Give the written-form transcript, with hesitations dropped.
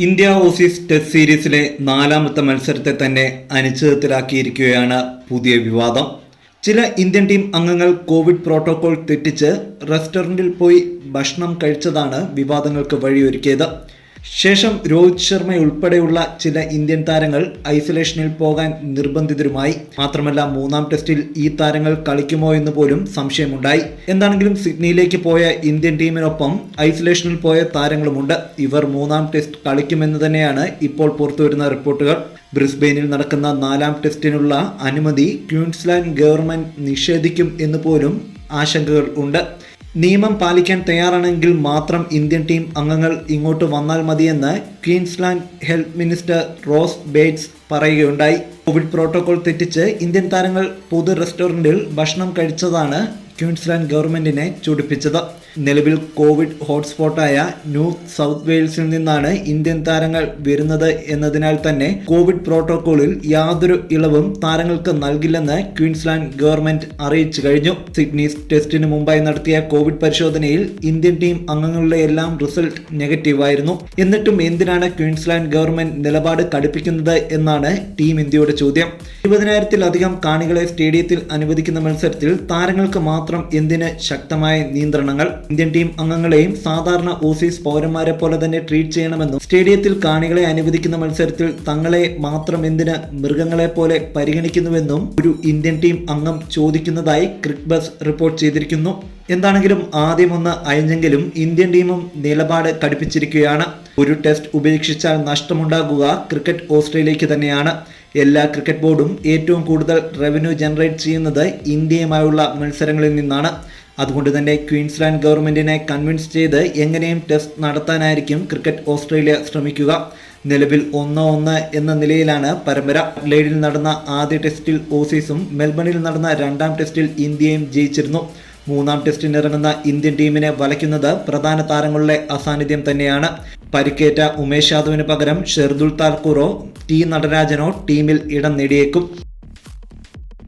India Aussies test സീരീസിലെ നാലാമത്തെ മത്സരത്തെ തന്നെ അനിശ്ചിതത്തിലാക്കിയിരിക്കുകയാണ് പുതിയ വിവാദം. ചില ഇന്ത്യൻ ടീം അംഗങ്ങൾ കോവിഡ് പ്രോട്ടോകോൾ തെറ്റിച്ച് റെസ്റ്റോറൻറ്റിൽ പോയി ഭക്ഷണം കഴിച്ചതാണ് വിവാദങ്ങൾക്ക് വഴിയൊരുക്കിയത്. ശേഷം രോഹിത് ശർമ്മയുൾപ്പെടെയുള്ള ചില ഇന്ത്യൻ താരങ്ങൾ ഐസൊലേഷനിൽ പോകാൻ നിർബന്ധിതരുമായി. മാത്രമല്ല, മൂന്നാം ടെസ്റ്റിൽ ഈ താരങ്ങൾ കളിക്കുമോ എന്ന് പോലും സംശയമുണ്ടായി. എന്താണെങ്കിലും സിഡ്നിയിലേക്ക് പോയ ഇന്ത്യൻ ടീമിനൊപ്പം ഐസൊലേഷനിൽ പോയ താരങ്ങളുമുണ്ട്. ഇവർ മൂന്നാം ടെസ്റ്റ് കളിക്കുമെന്ന് തന്നെയാണ് ഇപ്പോൾ പുറത്തുവരുന്ന റിപ്പോർട്ടുകൾ. ബ്രിസ്ബെയിനിൽ നടക്കുന്ന നാലാം ടെസ്റ്റിനുള്ള അനുമതി ക്വീൻസ്ലാൻഡ് ഗവൺമെന്റ് നിഷേധിക്കും എന്ന് പോലും ആശങ്കകൾ ഉണ്ട്. നിയമം പാലിക്കാൻ തയ്യാറാണെങ്കിൽ മാത്രം ഇന്ത്യൻ ടീം അംഗങ്ങൾ ഇങ്ങോട്ട് വന്നാൽ മതിയെന്ന് Queensland health minister rose Bates പറയുകയുണ്ടായി. കോവിഡ് പ്രോട്ടോകോൾ തെറ്റിച്ച് ഇന്ത്യൻ താരങ്ങൾ പൊതു റെസ്റ്റോറൻറ്റിൽ ഭക്ഷണം കഴിച്ചതാണ് ക്വീൻസ്ലാൻഡ് ഗവൺമെന്റിനെ ചൊടിപ്പിച്ചത്. നിലവിൽ കോവിഡ് ഹോട്ട്സ്പോട്ടായ ന്യൂ സൗത്ത് വെയിൽസിൽ നിന്നാണ് ഇന്ത്യൻ താരങ്ങൾ വരുന്നത് എന്നതിനാൽ തന്നെ കോവിഡ് പ്രോട്ടോകോളിൽ യാതൊരു ഇളവും താരങ്ങൾക്ക് നൽകില്ലെന്ന് ക്വീൻസ്ലാൻഡ് ഗവൺമെന്റ് അറിയിച്ചു കഴിഞ്ഞു. സിഡ്നി ടെസ്റ്റിന് മുമ്പായി നടത്തിയ കോവിഡ് പരിശോധനയിൽ ഇന്ത്യൻ ടീം അംഗങ്ങളുടെ എല്ലാം റിസൾട്ട് നെഗറ്റീവായിരുന്നു. എന്നിട്ടും എന്തിനാണ് ക്വീൻസ്ലാൻഡ് ഗവൺമെന്റ് നിലപാട് കടുപ്പിക്കുന്നത് എന്നാണ് ടീം ഇന്ത്യയുടെ ചോദ്യം. 20,000-ലധികം കാണികളെ സ്റ്റേഡിയത്തിൽ അനുവദിക്കുന്ന മത്സരത്തിൽ താരങ്ങൾക്ക് മാത്രം എന്തിന് ശക്തമായ നിയന്ത്രണങ്ങൾ? ഇന്ത്യൻ ടീം അംഗങ്ങളെയും സാധാരണ ഓസീസ് പൗരന്മാരെ പോലെ തന്നെ ട്രീറ്റ് ചെയ്യണമെന്നും സ്റ്റേഡിയത്തിൽ കാണികളെ അനുവദിക്കുന്ന മത്സരത്തിൽ തങ്ങളെ മാത്രം എന്തിന് മൃഗങ്ങളെ പോലെ പരിഗണിക്കുന്നുവെന്നും ഒരു ഇന്ത്യൻ ടീം അംഗം ചോദിക്കുന്നതായി ക്രിക്കറ്റ് ബസ് റിപ്പോർട്ട് ചെയ്തിരിക്കുന്നു. എന്താണെങ്കിലും ആദ്യം ഒന്ന് അയഞ്ഞെങ്കിലും ഇന്ത്യൻ ടീമും നിലപാട് കടുപ്പിച്ചിരിക്കുകയാണ്. ഒരു ടെസ്റ്റ് ഉപേക്ഷിച്ചാൽ നഷ്ടമുണ്ടാകുക ക്രിക്കറ്റ് ഓസ്ട്രേലിയക്ക് തന്നെയാണ്. എല്ലാ ക്രിക്കറ്റ് ബോർഡും ഏറ്റവും കൂടുതൽ റവന്യൂ ജനറേറ്റ് ചെയ്യുന്നത് ഇന്ത്യയുമായുള്ള മത്സരങ്ങളിൽ നിന്നാണ്. അതുകൊണ്ട് തന്നെ ക്വീൻസ്ലാൻഡ് ഗവൺമെന്റിനെ കൺവിൻസ് ചെയ്ത് എങ്ങനെയും ടെസ്റ്റ് നടത്താനായിരിക്കും ക്രിക്കറ്റ് ഓസ്ട്രേലിയ ശ്രമിക്കുക. നിലവിൽ 1-1 എന്ന നിലയിലാണ് പരമ്പര. അഡ്ലെയ്ഡിൽ നടന്ന ആദ്യ ടെസ്റ്റിൽ ഓസീസും മെൽബണിൽ നടന്ന രണ്ടാം ടെസ്റ്റിൽ ഇന്ത്യയും ജയിച്ചിരുന്നു. മൂന്നാം ടെസ്റ്റിനിറങ്ങുന്ന ഇന്ത്യൻ ടീമിനെ വലയ്ക്കുന്നത് പ്രധാന താരങ്ങളുടെ അസാന്നിധ്യം തന്നെയാണ്. പരിക്കേറ്റ ഉമേഷ് യാദവിന് പകരം ഷെർദുൽ താക്കൂറോ ടി നടരാജനോ ടീമിൽ ഇടം നേടിയേക്കും.